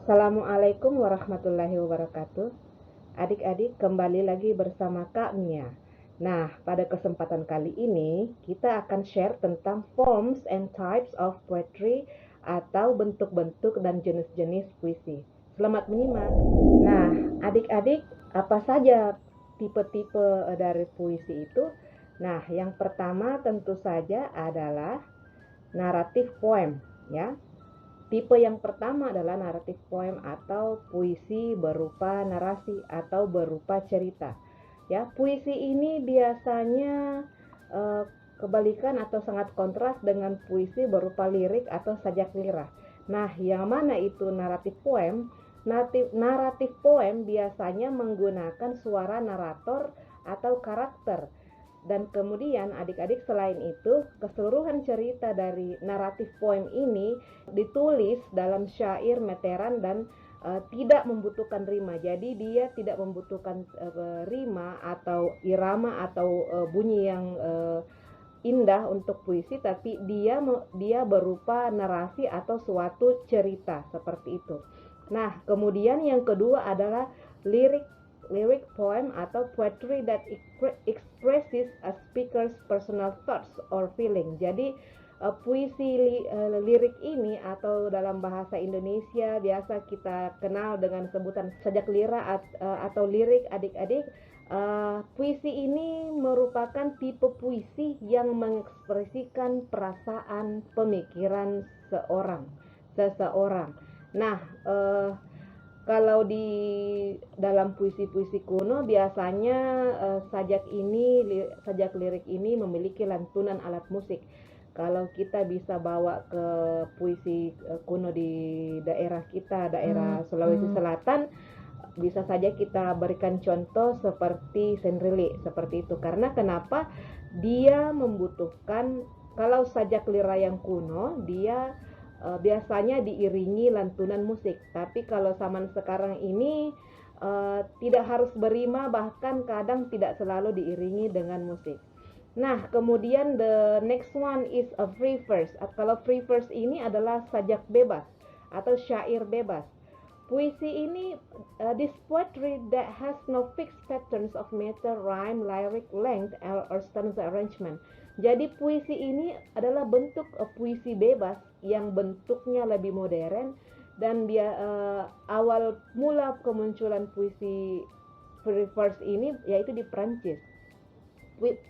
Assalamualaikum warahmatullahi wabarakatuh. Adik-adik, kembali lagi bersama Kak Mia. Nah, pada kesempatan kali ini kita akan share tentang forms and types of poetry atau bentuk-bentuk dan jenis-jenis puisi. Selamat menyimak. Nah, adik-adik, apa saja tipe-tipe dari puisi itu? Nah, yang pertama tentu saja adalah naratif poem, ya. Tipe yang pertama adalah naratif poem atau puisi berupa narasi atau berupa cerita. Ya, puisi ini biasanya eh, kebalikan atau sangat kontras dengan puisi berupa lirik atau sajak lirah. Nah, yang mana itu naratif poem? Naratif poem biasanya menggunakan suara narator atau karakter. Dan kemudian adik-adik, selain itu, keseluruhan cerita dari naratif poem ini ditulis dalam syair meteran dan tidak membutuhkan rima. Jadi dia tidak membutuhkan rima atau irama atau bunyi yang indah untuk puisi, tapi dia berupa narasi atau suatu cerita seperti itu. Nah, kemudian yang kedua adalah lyric poem atau poetry that expresses a speaker's personal thoughts or feeling. Jadi puisi lirik ini atau dalam bahasa Indonesia biasa kita kenal dengan sebutan sajak lirah atau lirik. Adik-adik, puisi ini merupakan tipe puisi yang mengekspresikan perasaan, pemikiran seseorang. Nah, kalau di dalam puisi-puisi kuno biasanya sajak lirik ini memiliki lantunan alat musik. Kalau kita bisa bawa ke puisi kuno di daerah kita, daerah Sulawesi Selatan, bisa saja kita berikan contoh seperti Sendrili, seperti itu. Karena kenapa? Dia membutuhkan, kalau sajak lirah yang kuno, dia biasanya diiringi lantunan musik. Tapi kalau zaman sekarang ini tidak harus berima, bahkan kadang tidak selalu diiringi dengan musik. Nah, kemudian the next one is a free verse. Kalau free verse ini adalah sajak bebas atau syair bebas. Puisi ini, this poetry that has no fixed patterns of meter, rhyme, lyric, length, or stanza arrangement. Jadi puisi ini adalah bentuk puisi bebas yang bentuknya lebih modern, dan awal mula kemunculan puisi free verse ini yaitu di Prancis.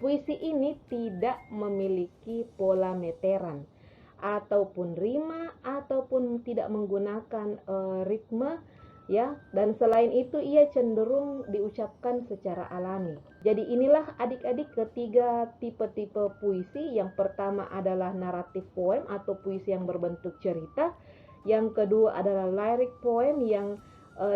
Puisi ini tidak memiliki pola meteran ataupun rima ataupun tidak menggunakan ritme, ya, dan selain itu ia cenderung diucapkan secara alami. Jadi inilah adik-adik ketiga tipe-tipe puisi. Yang pertama adalah naratif poem atau puisi yang berbentuk cerita. Yang kedua adalah lyric poem yang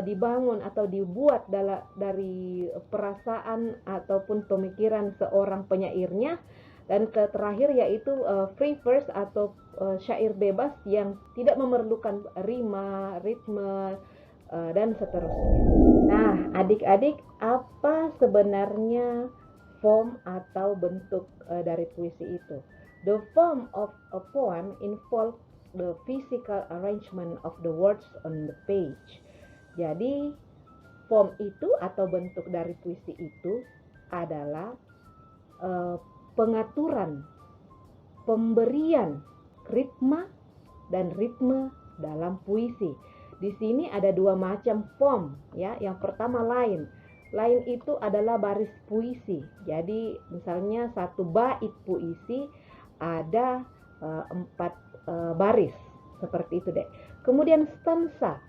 dibangun atau dibuat dari perasaan ataupun pemikiran seorang penyairnya. Dan terakhir yaitu free verse atau syair bebas yang tidak memerlukan rima, ritme, dan seterusnya. Nah, adik-adik, apa sebenarnya form atau bentuk dari puisi itu? The form of a poem involves the physical arrangement of the words on the page. Jadi, form itu atau bentuk dari puisi itu adalah pengaturan, pemberian ritme dalam puisi. Di sini ada dua macam form, ya. Yang pertama line. Line itu adalah baris puisi. Jadi misalnya satu bait puisi ada 4 baris, seperti itu deh. Kemudian stanza.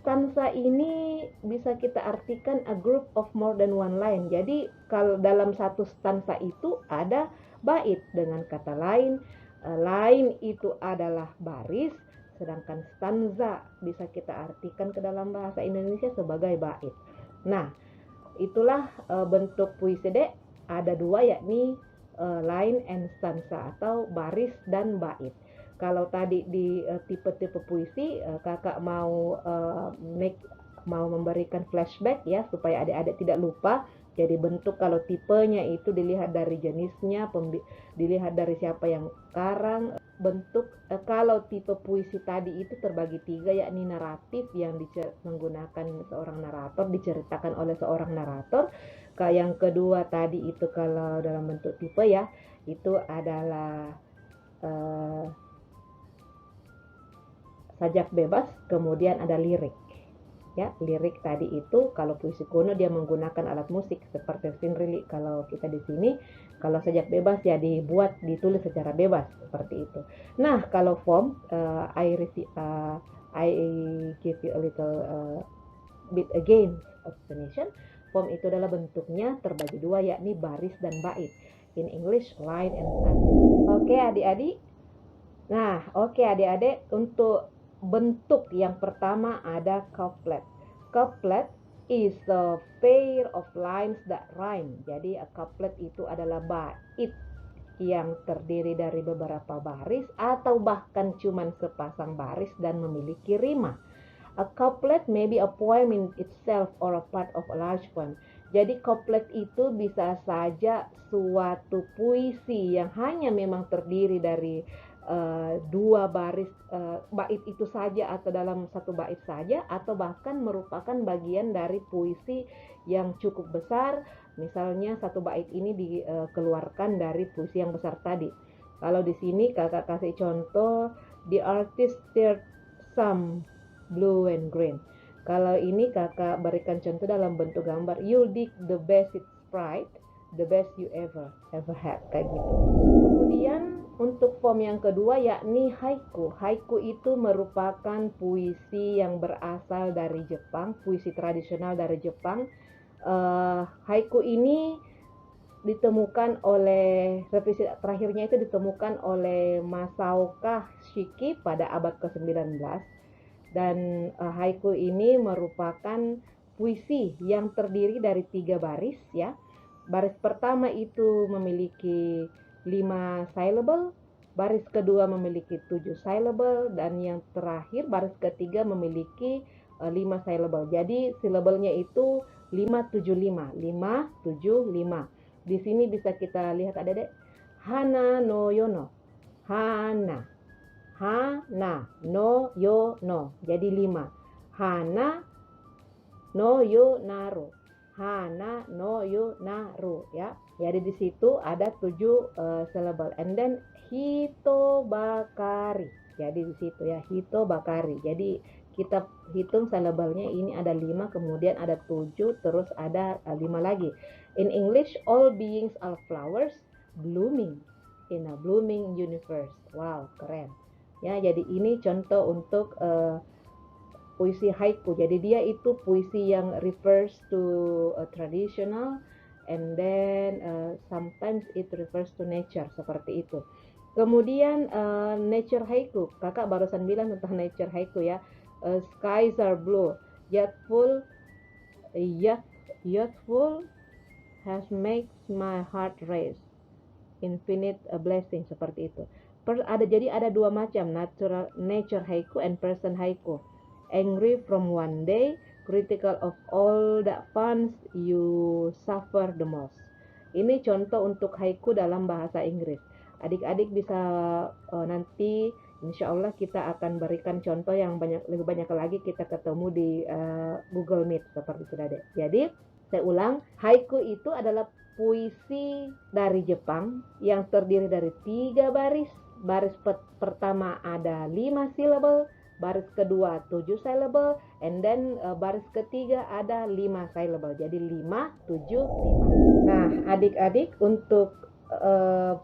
Stanza ini bisa kita artikan a group of more than one line. Jadi kalau dalam satu stanza itu ada bait. Dengan kata lain, line itu adalah baris, sedangkan stanza bisa kita artikan ke dalam bahasa Indonesia sebagai bait. Nah, itulah bentuk puisi dek. Ada dua, yakni line and stanza atau baris dan bait. Kalau tadi di tipe-tipe puisi, kakak mau memberikan flashback, ya, supaya adik-adik tidak lupa. Jadi bentuk kalau tipenya itu dilihat dari jenisnya, dilihat dari siapa yang karang. Bentuk kalau tipe puisi tadi itu terbagi 3, yakni naratif yang menggunakan seorang narator, diceritakan oleh seorang narator. Yang kedua tadi itu kalau dalam bentuk tipe ya, itu adalah sajak bebas, kemudian ada lirik. Ya, lirik tadi itu kalau puisi kuno dia menggunakan alat musik seperti sinrili. Kalau kita di sini, kalau sajak bebas ya dibuat, ditulis secara bebas seperti itu. Nah, kalau form, I give you a little bit again explanation. Form itu adalah bentuknya terbagi 2, yakni baris dan bait. In English, line and stanza. Oke, adik-adik. Nah, oke adik-adik, untuk bentuk yang pertama ada couplet. Couplet is a pair of lines that rhyme. Jadi couplet itu adalah bait yang terdiri dari beberapa baris atau bahkan cuman sepasang baris dan memiliki rima. A couplet may be a poem in itself or a part of a large poem. Jadi couplet itu bisa saja suatu puisi yang hanya memang terdiri dari dua baris bait itu saja, atau dalam satu bait saja, atau bahkan merupakan bagian dari puisi yang cukup besar. Misalnya satu bait ini dikeluarkan dari puisi yang besar tadi. Kalau di sini kakak kasih contoh, the artist stirred some blue and green. Kalau ini kakak berikan contoh dalam bentuk gambar, you dig the best it's sprite, the best you ever had, kayak gitu. Kemudian untuk form yang kedua yakni haiku. Haiku itu merupakan puisi yang berasal dari Jepang, puisi tradisional dari Jepang. Haiku ini ditemukan oleh, revisi terakhirnya itu ditemukan oleh Masaoka Shiki pada abad ke-19. Dan haiku ini merupakan puisi yang terdiri dari 3 baris ya. Baris pertama itu memiliki 5 syllable, baris kedua memiliki 7 syllable, dan yang terakhir baris ketiga memiliki 5 syllable. Jadi silabelnya itu 575, 575. Di sini bisa kita lihat ada hana no yono, hana, hana no yono, jadi 5. Hana no yo naru, hana no yo naru ya. Jadi di situ ada 7 syllable. And then hitobakari. Jadi di situ ya, hitobakari. Jadi kita hitung syllable-nya, ini ada 5, kemudian ada 7, terus ada 5 lagi. In English, all beings are flowers blooming in a blooming universe. Wow, keren. Ya, jadi ini contoh untuk puisi haiku. Jadi dia itu puisi yang refers to traditional, and then sometimes it refers to nature, seperti itu. Kemudian nature haiku, kakak barusan bilang tentang nature haiku ya. Skies are blue, yet full has makes my heart race, infinite a blessing, seperti itu. Jadi ada 2 macam, nature haiku and person haiku. Angry from one day, critical of all that fun you suffer the most. Ini contoh untuk haiku dalam bahasa Inggris. Adik-adik bisa nanti insya Allah kita akan berikan contoh yang lebih banyak lagi, kita ketemu di Google Meet seperti itu Dek. Jadi saya ulang, haiku itu adalah puisi dari Jepang yang terdiri dari 3 baris. Baris pertama ada 5 syllable, baris kedua 7 syllable, and then baris ketiga ada 5 syllable. Jadi 5, 7, 5. Nah, adik-adik, untuk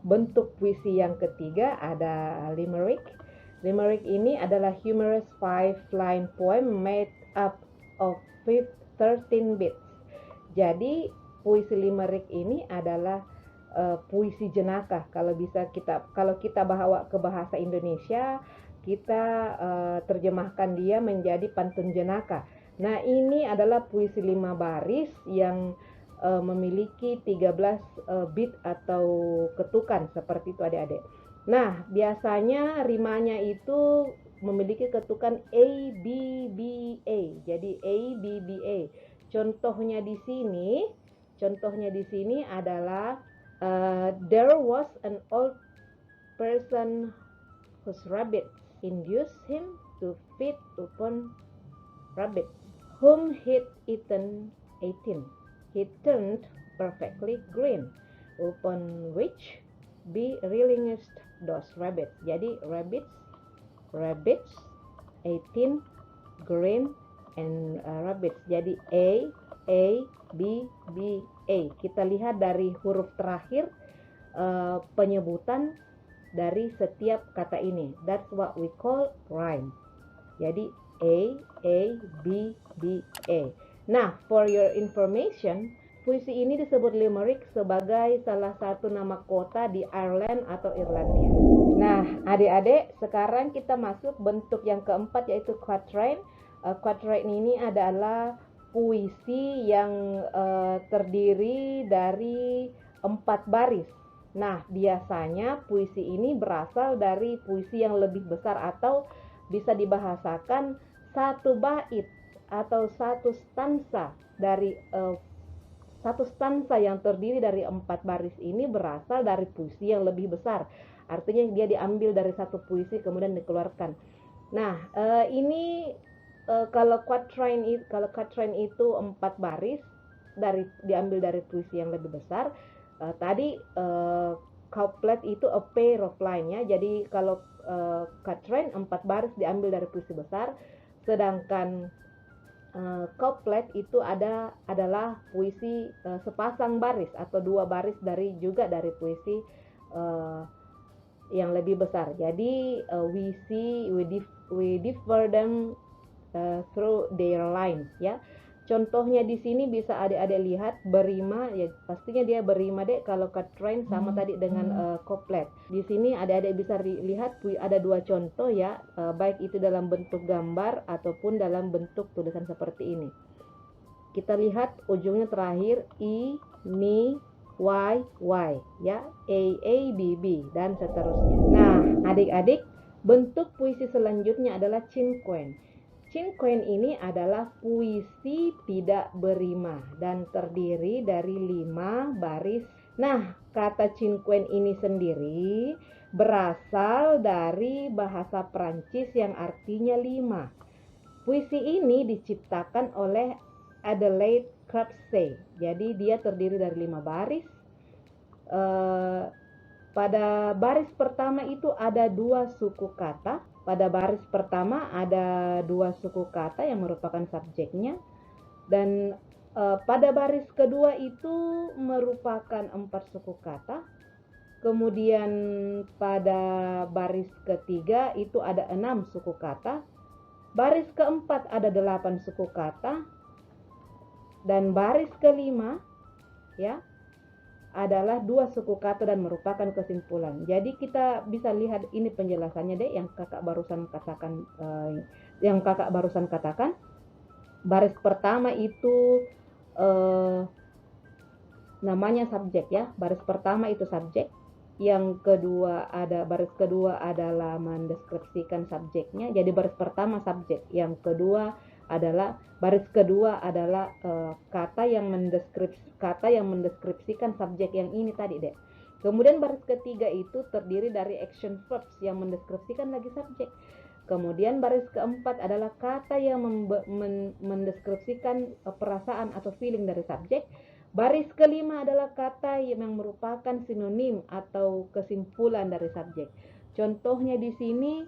bentuk puisi yang ketiga ada limerick. Limerick ini adalah humorous 5-line poem made up of 13 bits. Jadi puisi limerick ini adalah puisi jenaka. Kalau kita bawa ke bahasa Indonesia, kita terjemahkan dia menjadi pantun jenaka. Nah, ini adalah puisi 5 baris yang memiliki 13 beat atau ketukan, seperti itu adik-adik. Nah, biasanya rimanya itu memiliki ketukan A, B, B, A. Jadi A, B, B, A. Contohnya di sini Contohnya di sini adalah there was an old person whose rabbit induced him to feed upon rabbits, whom he'd eaten. He turned perfectly green, upon which be relinquished those rabbits. Jadi rabbits, 18, green, and rabbits. Jadi A, B, A. Kita lihat dari huruf terakhir penyebutan dari setiap kata ini. That's what we call rhyme. Jadi A, B, A. Nah, for your information, puisi ini disebut limerick sebagai salah satu nama kota di Ireland atau Irlandia. Nah, adik-adik, sekarang kita masuk bentuk yang keempat, yaitu quatrain. Quatrain ini adalah puisi yang terdiri dari 4 baris. Nah, biasanya puisi ini berasal dari puisi yang lebih besar, atau bisa dibahasakan satu bait atau satu stansa dari satu stansa yang terdiri dari 4 baris ini berasal dari puisi yang lebih besar. Artinya dia diambil dari satu puisi kemudian dikeluarkan. Nah, ini kalau quatrain itu 4 baris diambil dari puisi yang lebih besar. Tadi couplet itu a pair of line ya. Jadi kalau quatrain 4 baris diambil dari puisi besar, sedangkan couplet itu adalah puisi sepasang baris atau 2 baris dari puisi yang lebih besar. Jadi we differ them through their lines ya. Contohnya di sini bisa adik-adik lihat berima, ya pastinya dia berima dek kalau quatrain sama tadi dengan couplet. Di sini adik-adik bisa lihat ada 2 contoh ya, baik itu dalam bentuk gambar ataupun dalam bentuk tulisan seperti ini. Kita lihat ujungnya terakhir I, mi, y ya, a, b, b dan seterusnya. Nah, adik-adik, bentuk puisi selanjutnya adalah cinquain. Cinquain ini adalah puisi tidak berima dan terdiri dari 5 baris. Nah, kata cinquain ini sendiri berasal dari bahasa Prancis yang artinya 5. Puisi ini diciptakan oleh Adelaide Crabtree. Jadi dia terdiri dari 5 baris. Pada baris pertama itu ada 2 suku kata. Pada baris pertama ada 2 suku kata yang merupakan subjeknya, dan pada baris kedua itu merupakan 4 suku kata. Kemudian pada baris ketiga itu ada 6 suku kata. Baris keempat ada 8 suku kata. Dan baris kelima ya adalah 2 suku kata dan merupakan kesimpulan. Jadi kita bisa lihat ini penjelasannya deh yang kakak barusan katakan. Baris pertama itu namanya subjek ya. Baris pertama itu subjek. Yang kedua baris kedua adalah mendeskripsikan subjeknya. Jadi baris pertama subjek. Yang kedua adalah baris kedua adalah kata yang mendeskripsikan subjek yang ini tadi deh. Kemudian baris ketiga itu terdiri dari action verbs yang mendeskripsikan lagi subjek. Kemudian baris keempat adalah kata yang mendeskripsikan perasaan atau feeling dari subjek. Baris kelima adalah kata yang merupakan sinonim atau kesimpulan dari subjek. Contohnya di sini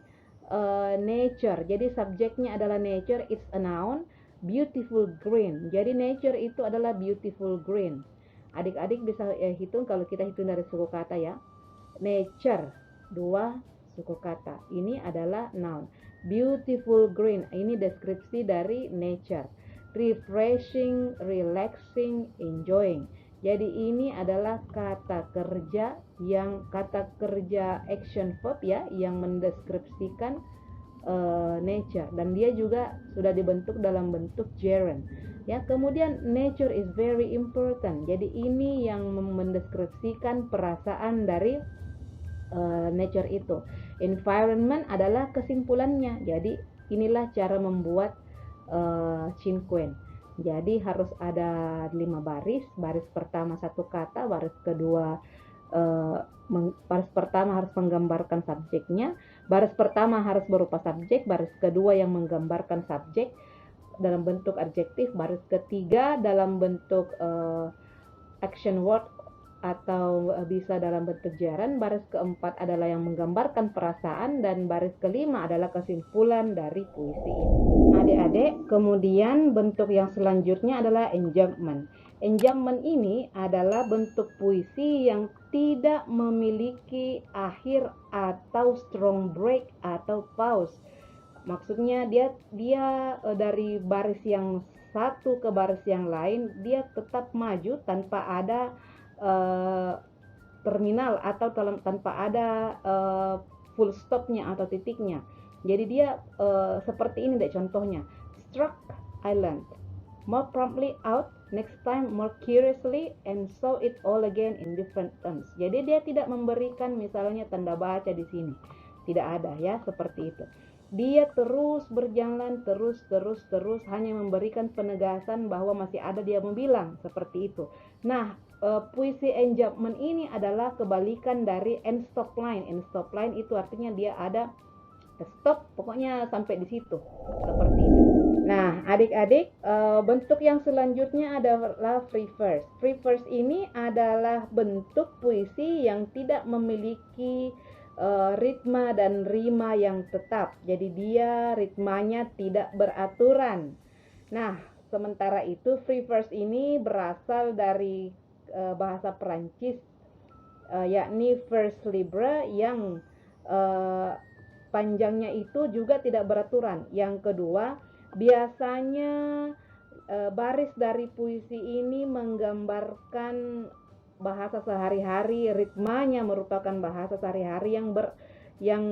nature. Jadi subjeknya adalah nature, it's a noun. Beautiful green. Jadi nature itu adalah beautiful green. Adik-adik bisa hitung kalau kita hitung dari suku kata ya. Nature 2 suku kata. Ini adalah noun. Beautiful green. Ini deskripsi dari nature. Refreshing, relaxing, enjoying. Jadi ini adalah kata kerja action verb ya, yang mendeskripsikan nature, dan dia juga sudah dibentuk dalam bentuk gerund ya. Kemudian nature is very important. Jadi ini yang mendeskripsikan perasaan dari nature itu. Environment adalah kesimpulannya. Jadi inilah cara membuat cinquain. Jadi harus ada 5 baris. Baris pertama satu kata, baris kedua baris pertama harus menggambarkan subjeknya, baris pertama harus berupa subjek, baris kedua yang menggambarkan subjek dalam bentuk adjektif, baris ketiga dalam bentuk action word atau bisa dalam bentuk jaran, baris keempat adalah yang menggambarkan perasaan, dan baris kelima adalah kesimpulan dari puisi ini. Adik-adik, kemudian bentuk yang selanjutnya adalah enjambment. Enjambment ini adalah bentuk puisi yang tidak memiliki akhir atau strong break atau pause. Maksudnya dia dari baris yang satu ke baris yang lain, dia tetap maju tanpa ada terminal atau tanpa ada full stopnya atau titiknya. Jadi dia seperti ini deh contohnya. Struck, I learned. More promptly out, next time more curiously, and saw it all again in different terms. Jadi dia tidak memberikan misalnya tanda baca di sini. Tidak ada ya, seperti itu. Dia terus berjalan, terus hanya memberikan penegasan bahwa masih ada dia mau bilang, seperti itu. Nah, puisi enjambment ini adalah kebalikan dari end stop line. End stop line itu artinya dia ada stop, pokoknya sampai di situ, seperti itu. Nah, adik-adik, bentuk yang selanjutnya adalah free verse. Free verse ini adalah bentuk puisi yang tidak memiliki ritma dan rima yang tetap. Jadi dia ritmanya tidak beraturan. Nah, sementara itu free verse ini berasal dari bahasa Perancis, yakni vers libre, yang panjangnya itu juga tidak beraturan. Yang kedua, biasanya baris dari puisi ini menggambarkan bahasa sehari-hari, ritmanya merupakan bahasa sehari-hari yang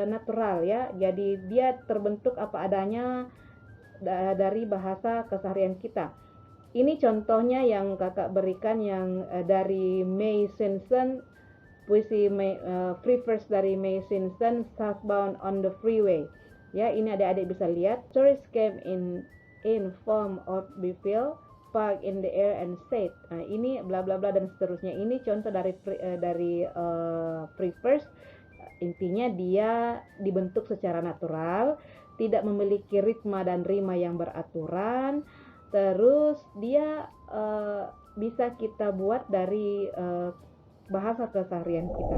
natural ya. Jadi dia terbentuk apa adanya dari bahasa keseharian kita. Ini contohnya yang kakak berikan yang dari May Simpson, puisi free verse dari May Simpson, Southbound on the Freeway. Ya, ini adik-adik bisa lihat. Tourists came in form of bifil, park in the air and said. Nah, ini bla bla bla dan seterusnya. Ini contoh dari free verse. Intinya dia dibentuk secara natural, tidak memiliki ritma dan rima yang beraturan. Terus dia bisa kita buat dari bahasa keseharian kita.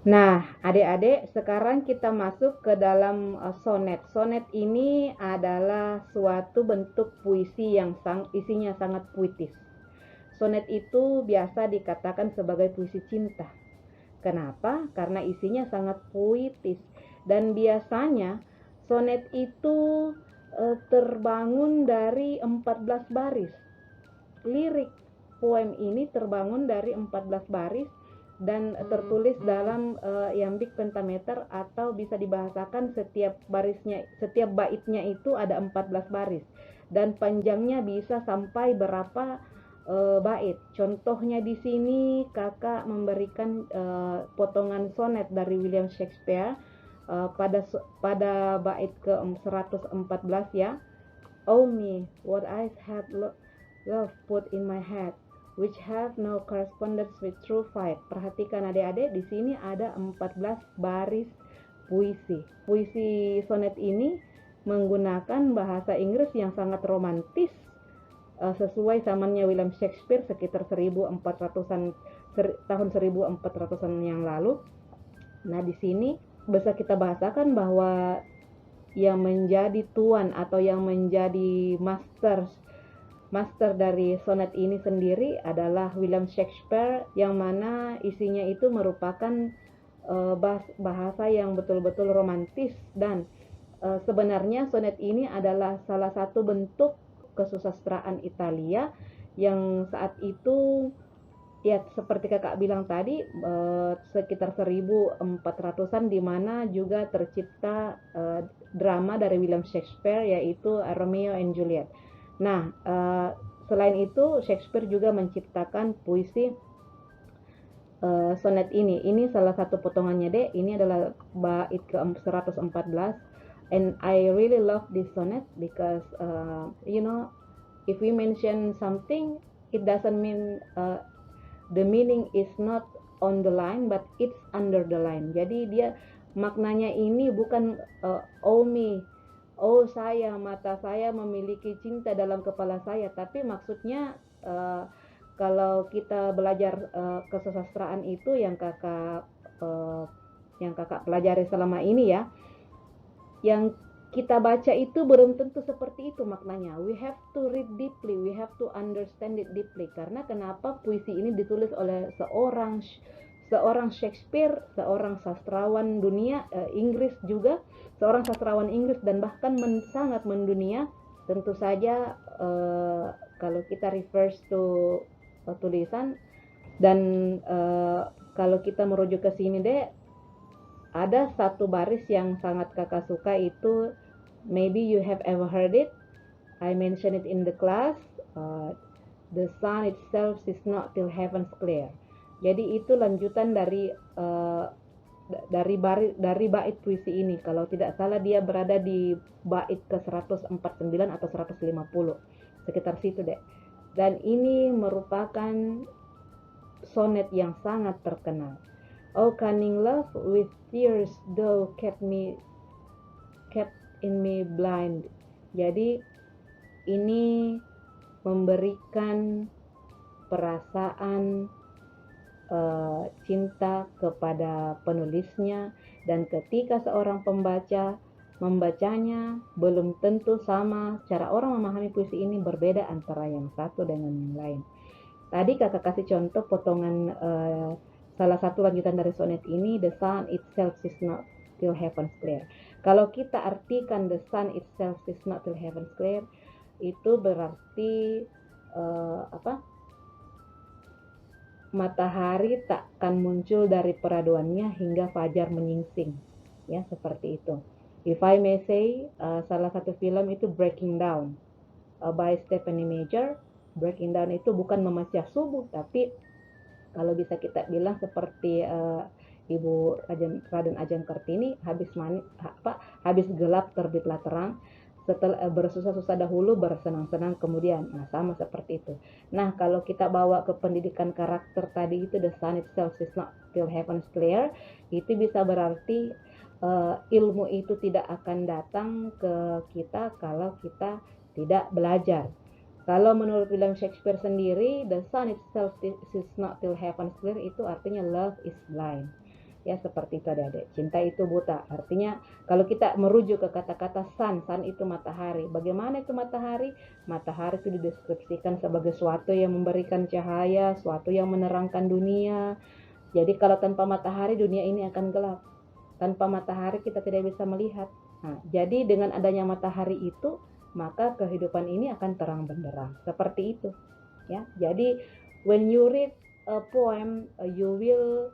Nah, adik-adik, sekarang kita masuk ke dalam sonet. Sonet ini adalah suatu bentuk puisi yang isinya sangat puitis. Sonet itu biasa dikatakan sebagai puisi cinta. Kenapa? Karena isinya sangat puitis. Dan biasanya sonet itu terbangun dari 14 baris. Lirik poem ini terbangun dari 14 baris dan tertulis dalam iambic pentameter, atau bisa dibahasakan setiap baitnya itu ada 14 baris dan panjangnya bisa sampai berapa bait. Contohnya di sini kakak memberikan potongan sonet dari William Shakespeare pada bait ke 114 ya. Oh me, what I had love put in my head, which have no correspondence with true fight. Perhatikan adik-adik, di sini ada 14 baris puisi. Puisi sonet ini menggunakan bahasa Inggris yang sangat romantis, sesuai zamannya William Shakespeare sekitar 1400-an tahun 1400-an yang lalu. Nah, di sini bisa kita bahasakan bahwa yang menjadi tuan atau yang menjadi master dari sonet ini sendiri adalah William Shakespeare, yang mana isinya itu merupakan bahasa yang betul-betul romantis. Dan sebenarnya sonet ini adalah salah satu bentuk kesusastraan Italia yang saat itu ya seperti kakak bilang tadi sekitar 1400-an, di mana juga tercipta drama dari William Shakespeare, yaitu Romeo and Juliet. Nah, selain itu Shakespeare juga menciptakan puisi sonet ini. Ini salah satu potongannya deh. Ini adalah bait ke 114. And I really love this sonnet because if we mention something, it doesn't mean the meaning is not on the line, but it's under the line. Jadi dia maknanya ini bukan oh me, oh saya, mata saya memiliki cinta dalam kepala saya, tapi maksudnya kalau kita belajar kesusastraan itu yang kakak pelajari selama ini ya, yang kita baca itu belum tentu seperti itu maknanya. We have to read deeply, we have to understand it deeply. Karena kenapa puisi ini ditulis oleh seorang Shakespeare, seorang sastrawan dunia, Inggris juga, seorang sastrawan Inggris dan bahkan sangat mendunia. Tentu saja kalau kita refers to tulisan dan kalau kita merujuk ke sini deh, ada satu baris yang sangat kakak suka itu, maybe you have ever heard it, I mentioned it in the class, the sun itself is not till heaven's clear. Jadi itu lanjutan dari bait puisi ini. Kalau tidak salah dia berada di bait ke 149 atau 150, sekitar situ deh. Dan ini merupakan sonet yang sangat terkenal. Oh cunning love, with tears thou kept in me blind. Jadi ini memberikan perasaan cinta kepada penulisnya, dan ketika seorang pembaca membacanya belum tentu sama. Cara orang memahami puisi ini berbeda antara yang satu dengan yang lain. Tadi kakak kasih contoh potongan salah satu lanjutan dari sonet ini, the sun itself is not till heaven's clear. Kalau kita artikan the sun itself is not till heaven's clear, itu berarti matahari takkan muncul dari peraduannya hingga fajar menyingsing, ya seperti itu. If I may say, salah satu film itu Breaking Down by Stephanie Meyer. Breaking Down itu bukan memecah subuh, tapi kalau bisa kita bilang seperti Ibu Raden Ajeng Kartini, habis gelap terbitlah terang, setelah bersusah-susah dahulu bersenang-senang kemudian. Nah, sama seperti itu. Nah, kalau kita bawa ke pendidikan karakter tadi itu, the sun itself is not till heaven's clear, itu bisa berarti ilmu itu tidak akan datang ke kita kalau kita tidak belajar. Kalau menurut William Shakespeare sendiri, the sun itself is not till heaven's clear, itu artinya love is blind. Ya seperti itu adik-adik, cinta itu buta. Artinya kalau kita merujuk ke kata-kata sun itu matahari. Bagaimana itu matahari? Matahari itu dideskripsikan sebagai suatu yang memberikan cahaya, suatu yang menerangkan dunia. Jadi kalau tanpa matahari dunia ini akan gelap. Tanpa matahari kita tidak bisa melihat. Nah, jadi dengan adanya matahari itu, maka kehidupan ini akan terang benderang. Seperti itu. Ya. Jadi when you read a poem, you will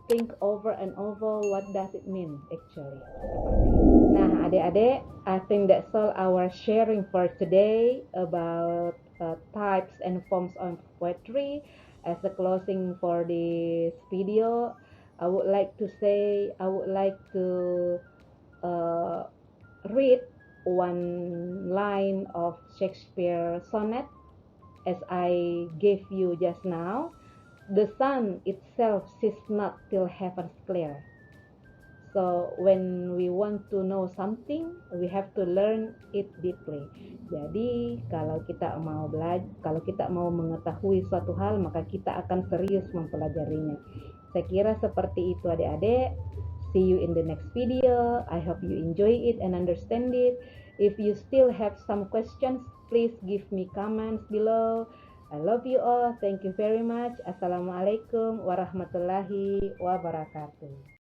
think over and over what does it mean actually. Nah adik-adik, I think that's all our sharing for today about types and forms of poetry. As a closing for this video, I would like to read one line of Shakespeare sonnet as I gave you just now. The sun itself is not till heaven's clear. So when we want to know something, we have to learn it deeply. Jadi kalau kita mau mengetahui suatu hal, maka kita akan serius mempelajarinya. Saya kira seperti itu adik-adik. See you in the next video. I hope you enjoy it and understand it. If you still have some questions, please give me comments below. I love you all. Thank you very much. Assalamualaikum warahmatullahi wabarakatuh.